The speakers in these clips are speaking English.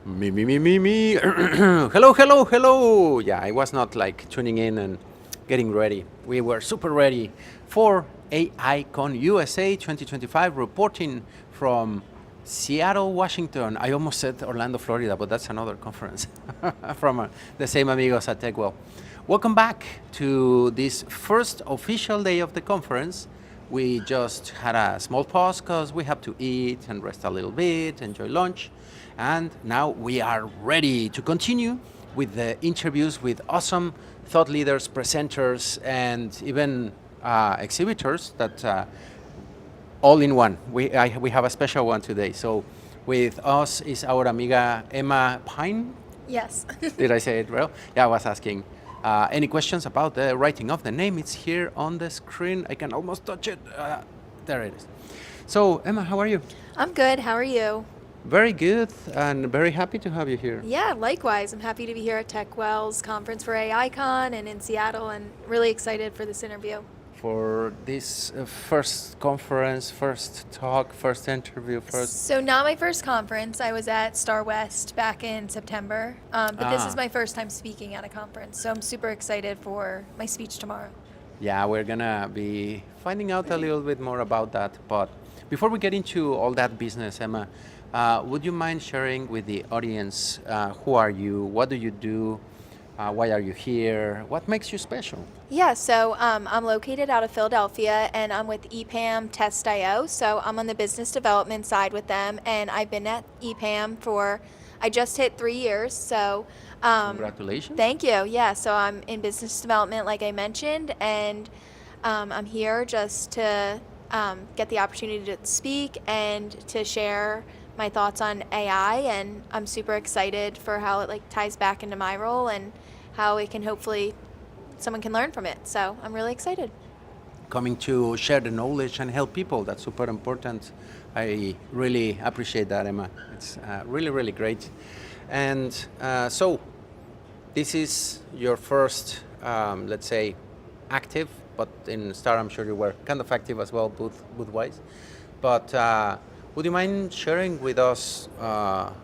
Me. Hello, hello, hello. Yeah, I was not like tuning in and getting ready. We were super ready for AICon USA 2025 reporting from Seattle, Washington. I almost said Orlando, Florida, but that's another conference from the same amigos at TechWell. Welcome back to this first official day of the conference. We just had a small pause because we have to eat and rest a little bit, enjoy lunch. And now we are ready to continue with the interviews with awesome thought leaders, presenters, and even exhibitors that all in one. We have a special one today. So with us is our amiga Emma Pyne. Yes. Did I say it well? Yeah, I was asking. Any questions about the writing of the name? It's here on the screen. I can almost touch it. There it is. So, Emma, how are you? I'm good. How are you? Very good and very happy to have you here. Yeah, likewise. I'm happy to be here at TechWell's conference for AICon and in Seattle, and really excited for this interview. For this first conference, first talk, first interview, first. So not my first conference. I was at Star West back in September, but this is my first time speaking at a conference. So I'm super excited for my speech tomorrow. Yeah, we're gonna be finding out a little bit more about that. But before we get into all that business, Emma, would you mind sharing with the audience who are you, what do you do, why are you here, what makes you special? Yeah, so I'm located out of Philadelphia, and I'm with EPAM Test.io. So I'm on the business development side with them, and I've been at EPAM I just hit 3 years. So Congratulations. thank you. Yeah, so I'm in business development, like I mentioned, and I'm here just to get the opportunity to speak and to share my thoughts on AI, and I'm super excited for how it ties back into my role and how it can hopefully someone can learn from it. So I'm really excited. Coming to share the knowledge and help people, that's super important. I really appreciate that, Emma. It's really, really great. And so this is your first, let's say, active, but in Star I'm sure you were kind of active as well, booth-wise. But would you mind sharing with us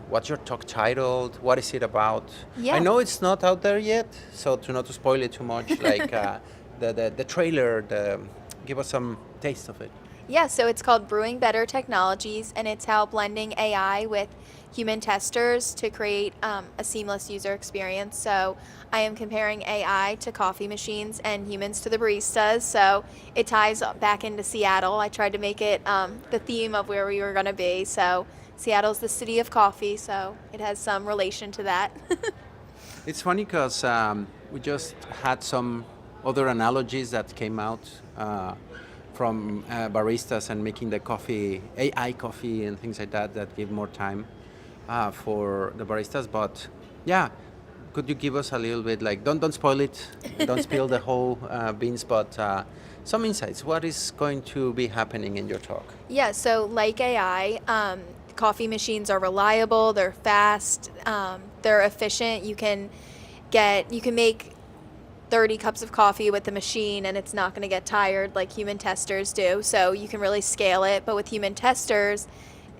what's your talk titled? What is it about? Yeah. I know it's not out there yet, so not to spoil it too much, like the trailer, give us some taste of it. Yeah, so it's called Brewing Better Technologies, and it's how blending AI with human testers to create a seamless user experience. So I am comparing AI to coffee machines and humans to the baristas. So it ties back into Seattle. I tried to make it the theme of where we were going to be. So Seattle's the city of coffee, so it has some relation to that. It's funny because we just had some other analogies that came out from baristas and making the coffee, AI coffee and things like that, that give more time for the baristas. But yeah, could you give us a little bit, like, don't spoil it, don't spill the whole beans, but some insights. What is going to be happening in your talk? Yeah, so like AI, coffee machines are reliable, they're fast, they're efficient. You can make 30 cups of coffee with the machine and it's not going to get tired like human testers do. So you can really scale it. But with human testers,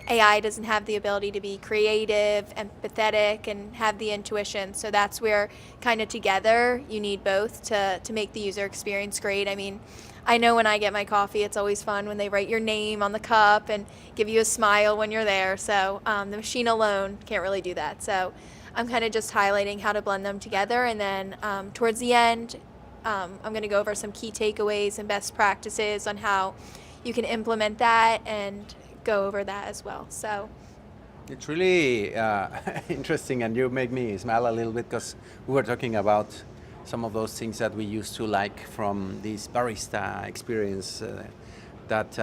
AI doesn't have the ability to be creative, empathetic, and have the intuition. So that's where kind of together you need both to make the user experience great. I mean, I know when I get my coffee, it's always fun when they write your name on the cup and give you a smile when you're there. So the machine alone can't really do that. So I'm kind of just highlighting how to blend them together. And then towards the end, I'm going to go over some key takeaways and best practices on how you can implement that and go over that as well. So It's really interesting, and you make me smile a little bit because we were talking about some of those things that we used to like from this barista experience that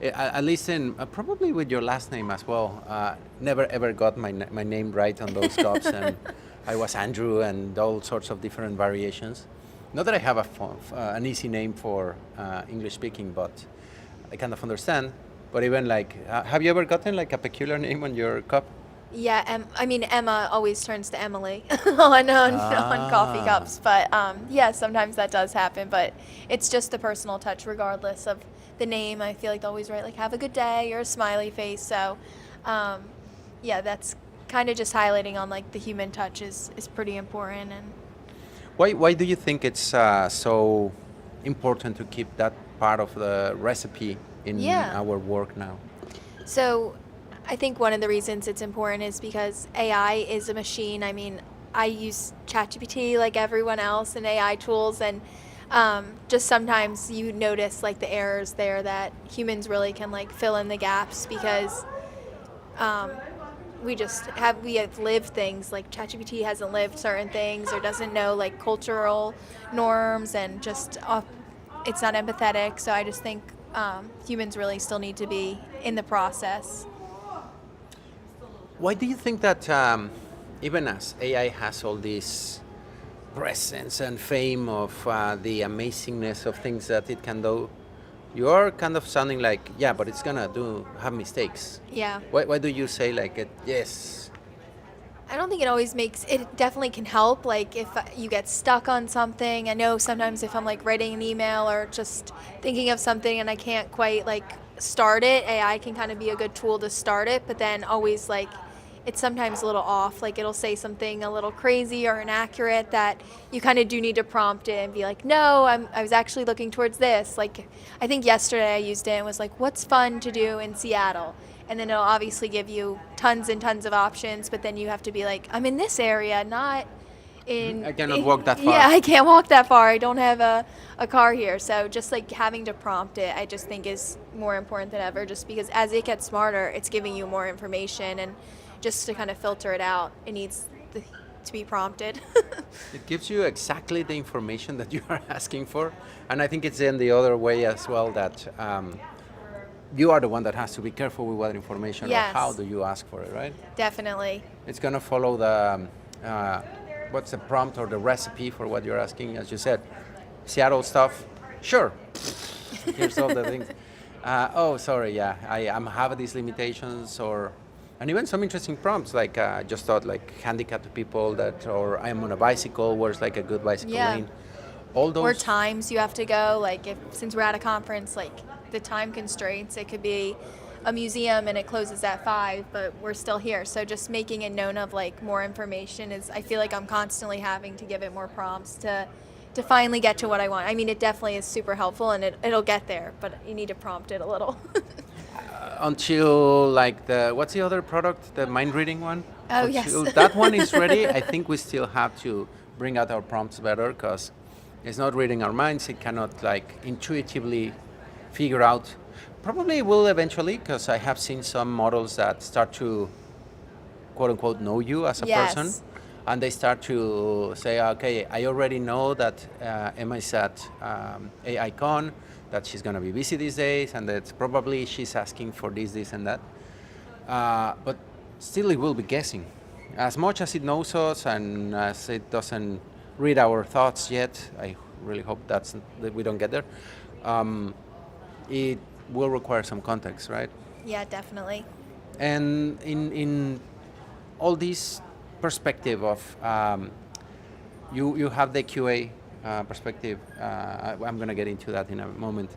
at least in probably with your last name as well, never ever got my name right on those cups, and I was Andrew and all sorts of different variations. Not that I have an easy name for English speaking, but I kind of understand. But even like, have you ever gotten like a peculiar name on your cup? yeah, I mean, Emma always turns to Emily on coffee cups. But yeah, sometimes that does happen. But it's just a personal touch regardless of the name. I feel like they always write like, have a good day, or a smiley face. So yeah, that's kind of just highlighting on like the human touch is pretty important. And Why do you think it's so important to keep that part of the recipe in yeah. our work now? So I think one of the reasons it's important is because AI is a machine. I mean, I use ChatGPT like everyone else and AI tools, and just sometimes you notice like the errors there that humans really can like fill in the gaps because um, we have lived things like ChatGPT hasn't lived certain things or doesn't know like cultural norms and just it's not empathetic. So I just think humans really still need to be in the process. Why do you think that even as AI has all this presence and fame of the amazingness of things that it can do, you are kind of sounding like, yeah, but it's gonna have mistakes. Yeah. Why do you say like it? Yes. I don't think it always makes it definitely can help like if you get stuck on something. I know sometimes if I'm like writing an email or just thinking of something and I can't quite like start it, AI can kind of be a good tool to start it, but then always like it's sometimes a little off, like it'll say something a little crazy or inaccurate that you kind of do need to prompt it and be like, no, I was actually looking towards this. Like I think yesterday I used it and was like, what's fun to do in Seattle? And then it'll obviously give you tons and tons of options, but then you have to be like, I'm in this area, not in. I cannot walk that far. Yeah, I can't walk that far. I don't have a car here. So just like having to prompt it, I just think is more important than ever, just because as it gets smarter, it's giving you more information, and just to kind of filter it out, it needs to be prompted. It gives you exactly the information that you are asking for, and I think it's in the other way as well that you are the one that has to be careful with what information Yes. or how do you ask for it, right? Definitely. It's gonna follow the what's the prompt or the recipe for what you're asking, as you said. Seattle stuff, sure. Here's all the things. Oh, sorry, yeah, I have these limitations, and even some interesting prompts like just thought like handicapped people that, or I'm on a bicycle, where's like a good bicycle Yeah. lane. All those. Or times you have to go, like since we're at a conference, like the time constraints, it could be a museum and it closes at 5, but we're still here. So just making it known of like more information is, I feel like I'm constantly having to give it more prompts to finally get to what I want. I mean, it definitely is super helpful and it'll get there, but you need to prompt it a little. Until like what's the other product, the mind reading one? Oh, yes. Until that one is ready, I think we still have to bring out our prompts better because it's not reading our minds. It cannot like intuitively figure out. Probably it will eventually, because I have seen some models that start to quote unquote know you as a Yes. person, and they start to say, okay, I already know that Emma is at AICon, that she's going to be busy these days, and that probably she's asking for this, and that. But still, it will be guessing. As much as it knows us and as it doesn't read our thoughts yet, I really hope that we don't get there. It will require some context, right? Yeah, definitely. And in all this perspective of you have the QA perspective. I'm going to get into that in a moment.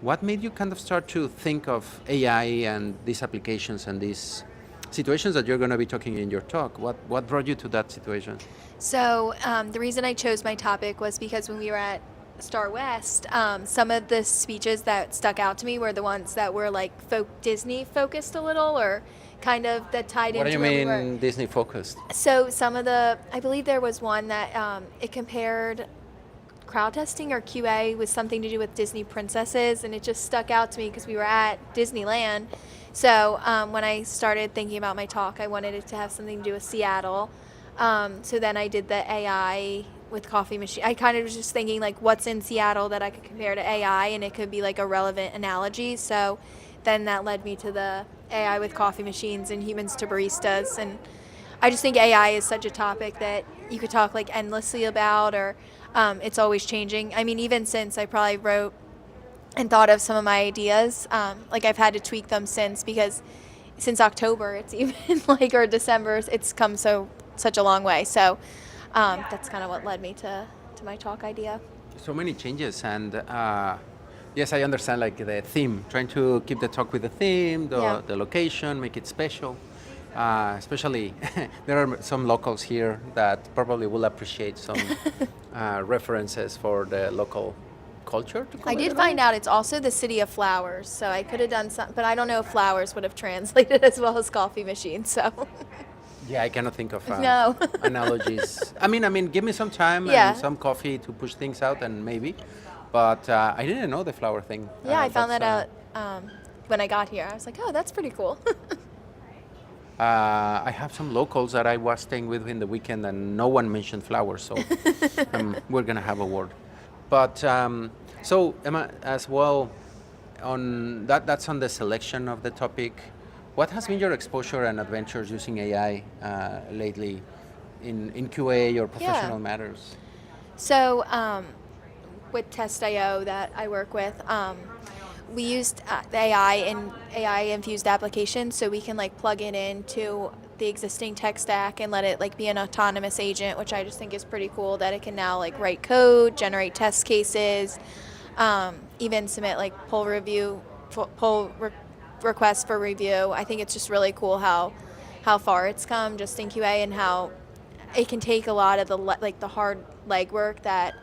What made you kind of start to think of AI and these applications and these situations that you're going to be talking in your talk? What brought you to that situation? So the reason I chose my topic was because when we were at Star West, some of the speeches that stuck out to me were the ones that were like Disney focused a little, or kind of that tied What do into you where we were. mean Disney focused? So some of I believe there was one that it compared crowd testing or QA with something to do with Disney princesses, and it just stuck out to me because we were at Disneyland. So when I started thinking about my talk, I wanted it to have something to do with Seattle. So then I did the AI with coffee machine. I kind of was just thinking like what's in Seattle that I could compare to AI, and it could be like a relevant analogy. So then that led me to the AI with coffee machines and humans to baristas. And I just think AI is such a topic that you could talk like endlessly about, or it's always changing. I mean, even since I probably wrote and thought of some of my ideas, like I've had to tweak them because since October, it's even like, or December, it's come such a long way. So that's kind of what led me to my talk idea. So many changes, and yes, I understand like the theme, trying to keep the talk with the theme, the location, make it special. Especially, there are some locals here that probably will appreciate some references for the local culture. To call I it did that find way. out it's also the city of flowers, so I could have done some, but I don't know if flowers would have translated as well as coffee machine. So Yeah, I cannot think of no, analogies. I mean, give me some time and yeah, some coffee to push things out, and maybe. But I didn't know the flower thing. yeah. I found That's that out when I got here. I was like, oh, that's pretty cool. I have some locals that I was staying with in the weekend, and no one mentioned flowers, so we're gonna have a word. But so Emma, as well, on that, that's on the selection of the topic. What has been your exposure and adventures using AI lately in QA or Yeah. professional matters? So with Test.io that I work with, we used the AI and AI infused applications, so we can like plug it into the existing tech stack and let it like be an autonomous agent, which I just think is pretty cool. That it can now like write code, generate test cases, even submit like requests for review. I think it's just really cool how far it's come just in QA and how it can take a lot of the like the hard legwork that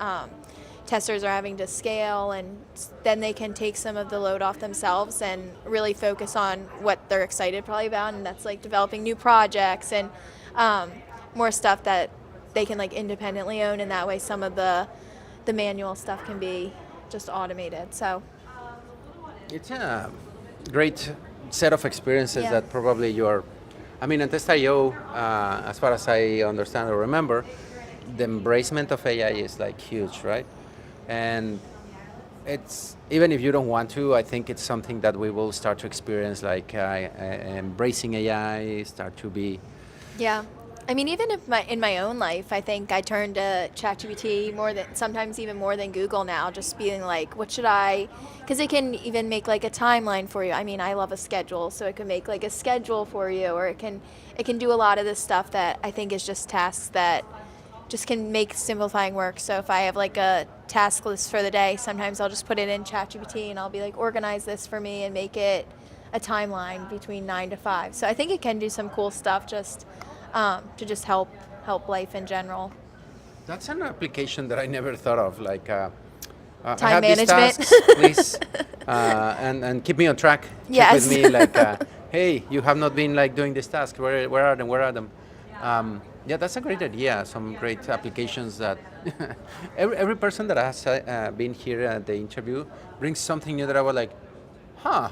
testers are having to scale, and then they can take some of the load off themselves and really focus on what they're excited probably about, and that's like developing new projects and more stuff that they can like independently own, and that way some of the manual stuff can be just automated. So It's a great set of experiences yeah, that probably you're. I mean, at Test.io, as far as I understand or remember, the embracement of AI is like huge, right? And it's even if you don't want to, I think it's something that we will start to experience, like embracing AI, start to be. yeah. I mean, even if in my own life, I think I turn to ChatGPT more than sometimes even more than Google now. Just being like, what should I? Because it can even make like a timeline for you. I mean, I love a schedule, so it can make like a schedule for you, or it can do a lot of this stuff that I think is just tasks that just can make simplifying work. So if I have like a task list for the day, sometimes I'll just put it in ChatGPT and I'll be like, organize this for me and make it a timeline between 9 to 5. So I think it can do some cool stuff just to just help life in general. That's an application that I never thought of. Like, I Time have these management. tasks, please, and keep me on track. Check with Yes. me, like, hey, you have not been like doing this task. Where are them? Where are them? Yeah, that's a great idea. Some great applications that every person that has been here at the interview brings something new that I was like, huh.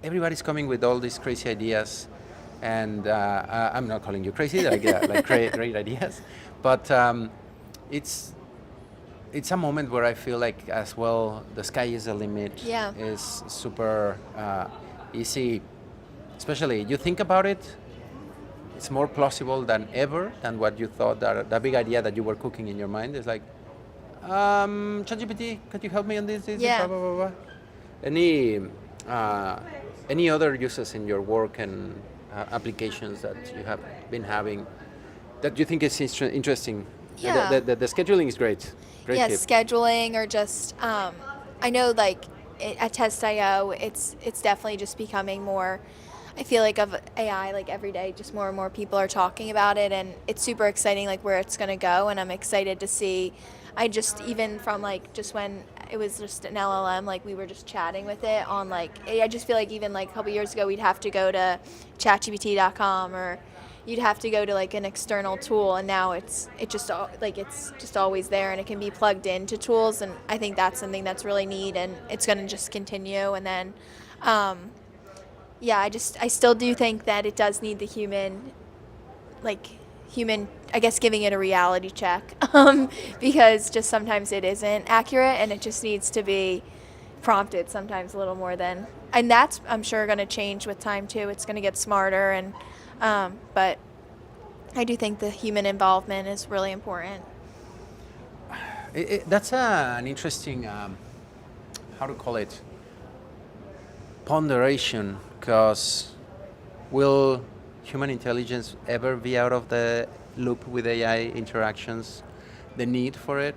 Everybody's coming with all these crazy ideas, and I'm not calling you crazy, like great ideas, but it's it's a moment where I feel like as well the sky is the limit. Yeah. Is super easy, especially you think about it. It's more plausible than ever than what you thought. That big idea that you were cooking in your mind is like, ChatGPT, could you help me on this, Yeah. blah, blah, blah, blah. Any uh, any other uses in your work and applications that you have been having that you think is interesting? Yeah. The scheduling is great. Great Yeah, tip. scheduling or just I know like at Test.io, it's definitely just becoming more. I feel like of AI like every day, just more and more people are talking about it, and it's super exciting like where it's gonna go, and I'm excited to see. I just even from like just when it was just an LLM, like we were just chatting with it on like I just feel like even like a couple years ago we'd have to go to ChatGPT.com or you'd have to go to like an external tool, and now it's just always there, and it can be plugged into tools, and I think that's something that's really neat, and it's going to just continue. And then yeah, I still do think that it does need the human, I guess, giving it a reality check, because just sometimes it isn't accurate, and it just needs to be prompted sometimes a little more than, and that's I'm sure going to change with time too. It's going to get smarter, and but I do think the human involvement is really important. That's an interesting, how to call it, ponderation, because will human intelligence ever be out of the loop with AI interactions, the need for it?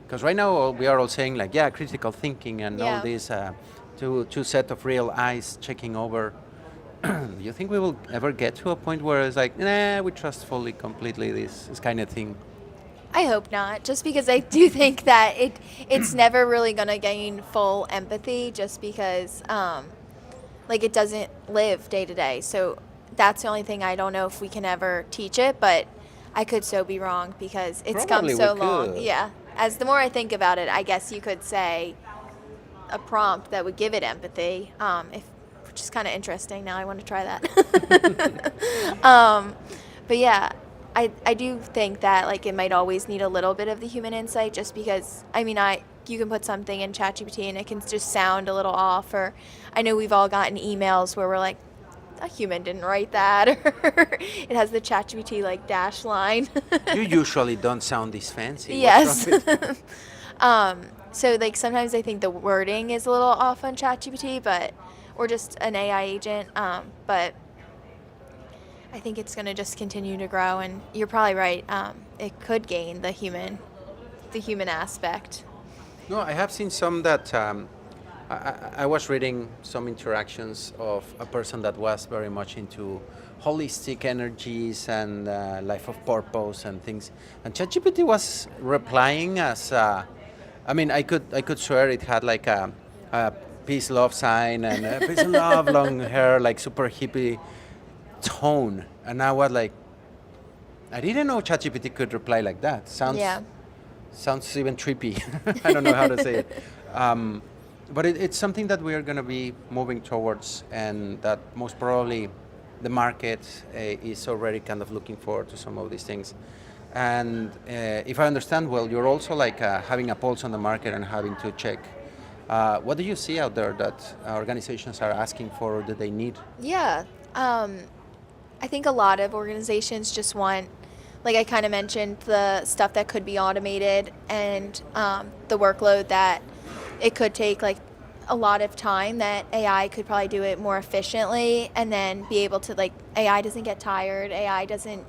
Because right now we are all saying like, yeah, critical thinking and all Yeah. this, two set of real eyes checking over. Do you think we will ever get to a point where it's like, nah, we trust fully, completely this kind of thing? I hope not, just because I do think that it's never really gonna gain full empathy, just because like it doesn't live day to day. So that's the only thing I don't know if we can ever teach it, but I could so be wrong because it's come Probably we so long. could. Yeah. As the more I think about it, I guess you could say a prompt that would give it empathy. If which is kind of interesting. Now I want to try that. But yeah, I do think that like it might always need a little bit of the human insight, just because I mean you can put something in ChatGPT and it can just sound a little off, or I know we've all gotten emails where we're like, a human didn't write that, or it has the ChatGPT like dash line. You usually don't sound this fancy. Yes. What's wrong with So like sometimes I think the wording is a little off on ChatGPT, but or just an AI agent. But I think it's going to just continue to grow, and you're probably right. It could gain the human aspect. No, I have seen some that I was reading some interactions of a person that was very much into holistic energies and life of purpose and things. And ChatGPT was replying as, I mean, I could swear it had like a peace love sign and a peace and love, long hair, like super hippie tone. And I was like, I didn't know ChatGPT could reply like that. Yeah. Sounds even trippy. I don't know how to say it. But it's something that we are going to be moving towards, and that most probably the market is already kind of looking forward to some of these things. And if I understand well, you're also like having a pulse on the market and having to check. What do you see out there that organizations are asking for or that they need? Yeah. I think a lot of organizations just want, like I kind of mentioned, the stuff that could be automated, and the workload that it could take like a lot of time, that AI could probably do it more efficiently, and then be able to, like, AI doesn't get tired, AI doesn't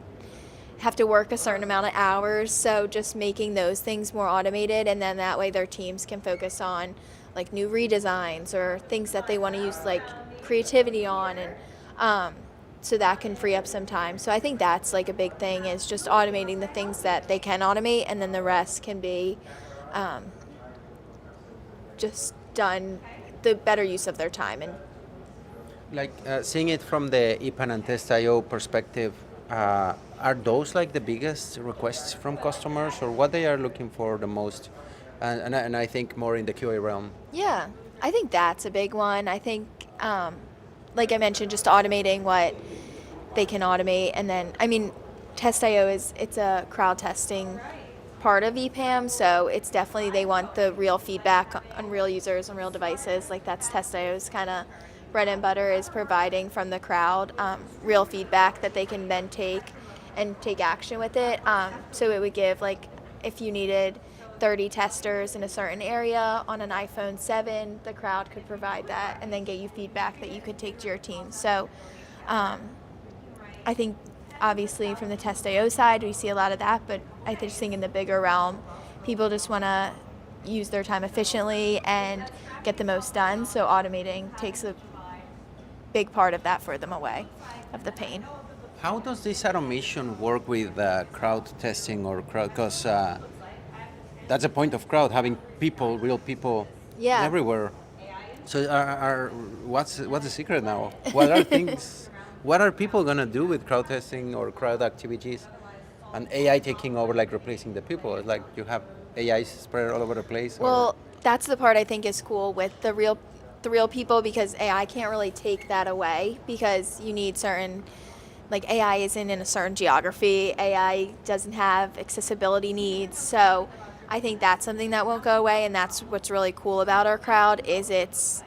have to work a certain amount of hours, so just making those things more automated, and then that way their teams can focus on like new redesigns or things that they want to use like creativity on, and so that can free up some time. So I think that's like a big thing, is just automating the things that they can automate, and then the rest can be just done the better use of their time. And Like seeing it from the EPAM and Test.io perspective, are those like the biggest requests from customers, or what they are looking for the most? And I think more in the QA realm. yeah, I think that's a big one. I think, like I mentioned, just automating what they can automate, and then I mean, Test.io it's a crowd testing part of EPAM, so it's definitely, they want the real feedback on real users and real devices. Like that's Test.io's kind of bread and butter, is providing from the crowd real feedback that they can then take action with it. So it would give, like, if you needed 30 testers in a certain area on an iPhone 7, the crowd could provide that and then get you feedback that you could take to your team. So I think obviously from the Test.io side, we see a lot of that, but I just think in the bigger realm, people just want to use their time efficiently and get the most done. So automating takes a big part of that for them away, of the pain. How does this automation work with crowd testing or crowd? Because that's the point of crowd, having people, real people, Yeah. everywhere. So, what's the secret now? What are things? What are people gonna do with crowd testing or crowd activities, and AI taking over, like replacing the people? It's like you have AI spread all over the place. Well, that's the part I think is cool with the real people, because AI can't really take that away, because you need certain, like AI isn't in a certain geography, AI doesn't have accessibility needs, so I think that's something that won't go away, and that's what's really cool about our crowd, is it's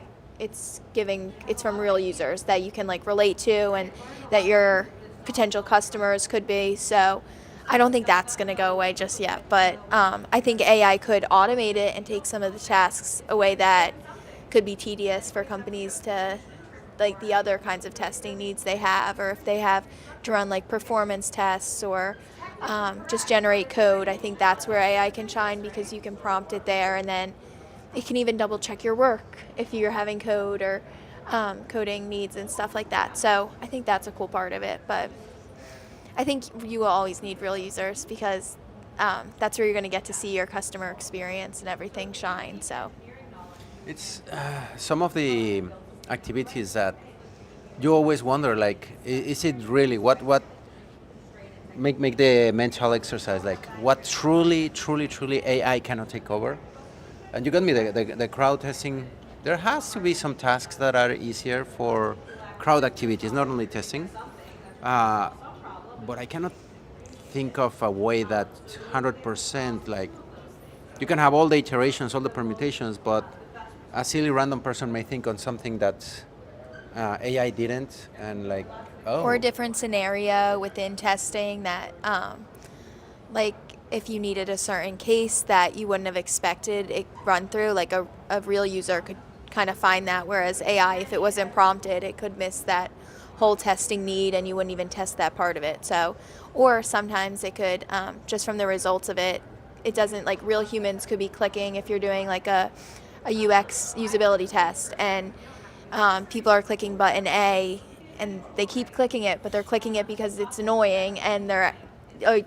from real users that you can like relate to, and that your potential customers could be. So I don't think that's going to go away just yet, but I think AI could automate it and take some of the tasks away that could be tedious for companies to, like the other kinds of testing needs they have, or if they have to run like performance tests or just generate code. I think that's where AI can shine, because you can prompt it there, and then it can even double check your work if you're having code, or coding needs and stuff like that. So I think that's a cool part of it. But I think you will always need real users because that's where you're going to get to see your customer experience and everything shine. So It's some of the activities that you always wonder, like, is it really what make the mental exercise, like what truly AI cannot take over? And you got me the crowd testing. There has to be some tasks that are easier for crowd activities, not only testing. But I cannot think of a way that 100% like you can have all the iterations, all the permutations, but a silly random person may think on something that AI didn't, and like, oh, or a different scenario within testing that like if you needed a certain case that you wouldn't have expected it run through, like a real user could kind of find that, whereas AI, if it wasn't prompted, it could miss that whole testing need and you wouldn't even test that part of it. So, or sometimes it could, just from the results of it, it doesn't, like real humans could be clicking if you're doing like a UX usability test and people are clicking button A and they keep clicking it, but they're clicking it because it's annoying and they're, or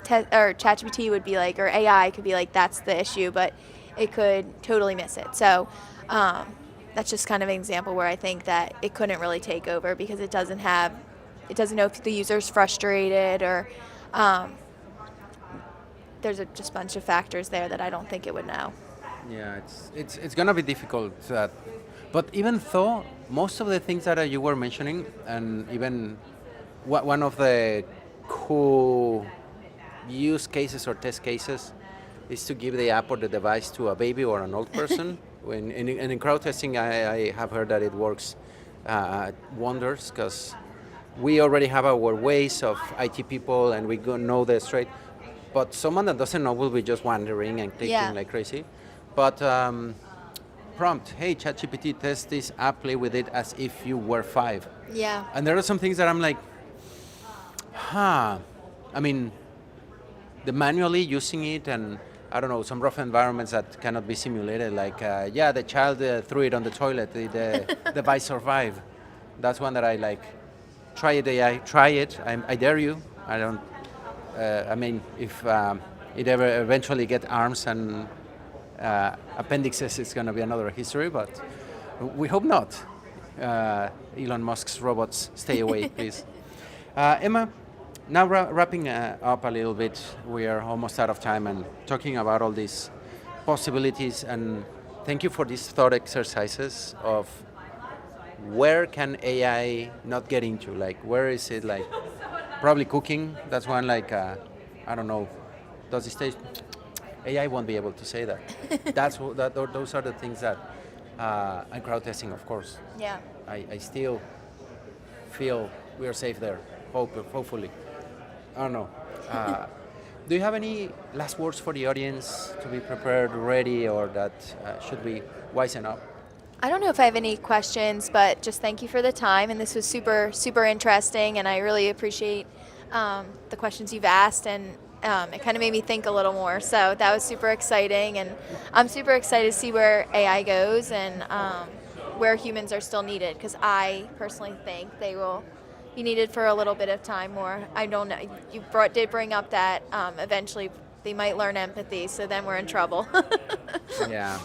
ChatGPT would be like, or AI could be like, that's the issue, but it could totally miss it. So that's just kind of an example where I think that it couldn't really take over because it doesn't know if the user's frustrated or there's just a bunch of factors there that I don't think it would know. yeah, it's gonna be difficult. But even though most of the things that you were mentioning, and even one of the cool use cases or test cases is to give the app or the device to a baby or an old person. And in crowd testing, I have heard that it works wonders because we already have our ways of IT people and we know the straight. But someone that doesn't know will be just wandering and clicking like crazy. But prompt, hey, ChatGPT, test this app, play with it as if you were 5. Yeah. And there are some things that I'm like, I mean, the manually using it and I don't know, some rough environments that cannot be simulated, like, the child threw it on the toilet, the device survived. That's one that I like. Try it, AI, try it, I dare you. I don't, if it ever eventually get arms and appendixes, it's going to be another history, but we hope not. Elon Musk's robots, stay away, please. Emma, now wrapping up a little bit, we are almost out of time and talking about all these possibilities, and thank you for these thought exercises of where can AI not get into, like where is it, like probably cooking, that's one, like I don't know, does it stage AI won't be able to say that. Those are the things that and crowd testing, of course. Yeah. I still feel we are safe there, hopefully. I don't know. Do you have any last words for the audience to be prepared, ready, or that should we wisen up? I don't know if I have any questions, but just thank you for the time. And this was super, super interesting. And I really appreciate the questions you've asked. And it kind of made me think a little more. So that was super exciting. And I'm super excited to see where AI goes and where humans are still needed. Because I personally think they will be needed for a little bit of time more. I don't know. You did bring up that eventually they might learn empathy, so then we're in trouble. Yeah.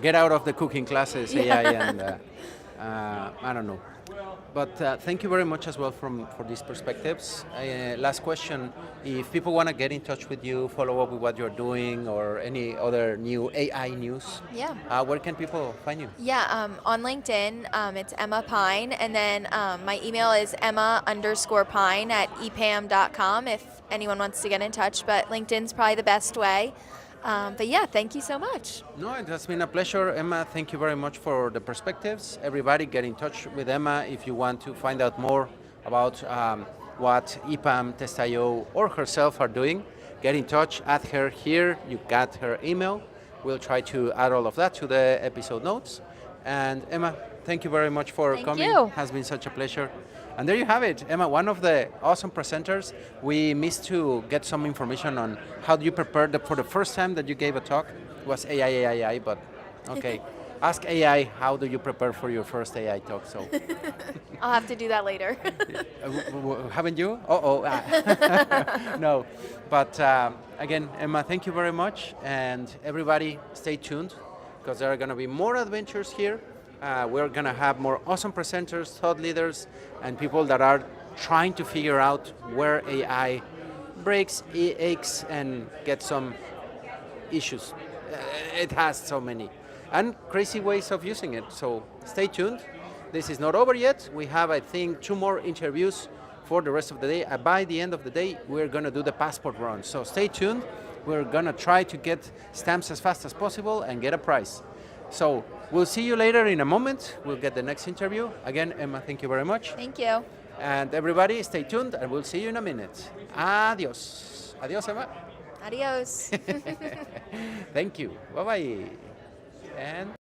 Get out of the cooking classes, AI, and I don't know. But thank you very much as well for these perspectives. Last question, if people want to get in touch with you, follow up with what you're doing, or any other new AI news, where can people find you? Yeah, on LinkedIn, it's Emma Pyne, and then my email is emma_pyne@epam.com if anyone wants to get in touch, but LinkedIn's probably the best way. But yeah, thank you so much. No, it has been a pleasure, Emma. Thank you very much for the perspectives. Everybody, get in touch with Emma if you want to find out more about what EPAM, Test.io, or herself are doing. Get in touch, add her here. You got her email. We'll try to add all of that to the episode notes. And Emma, thank you very much for coming. You. It has been such a pleasure. And there you have it, Emma, one of the awesome presenters. We missed to get some information on how you prepared for the first time that you gave a talk. It was AI, but okay. Ask AI, how do you prepare for your first AI talk? So, I'll have to do that later. haven't you? Oh. No. But again, Emma, thank you very much. And everybody, stay tuned because there are going to be more adventures here. We're going to have more awesome presenters, thought leaders, and people that are trying to figure out where AI breaks, aches, and get some issues. It has so many and crazy ways of using it. So stay tuned. This is not over yet. We have, I think, 2 more interviews for the rest of the day. By the end of the day, we're going to do the passport run. So stay tuned. We're going to try to get stamps as fast as possible and get a prize. So we'll see you later in a moment. We'll get the next interview. Again, Emma, thank you very much. Thank you. And everybody, stay tuned and we'll see you in a minute. Adios. Adios, Emma. Adios. Thank you. Bye-bye. And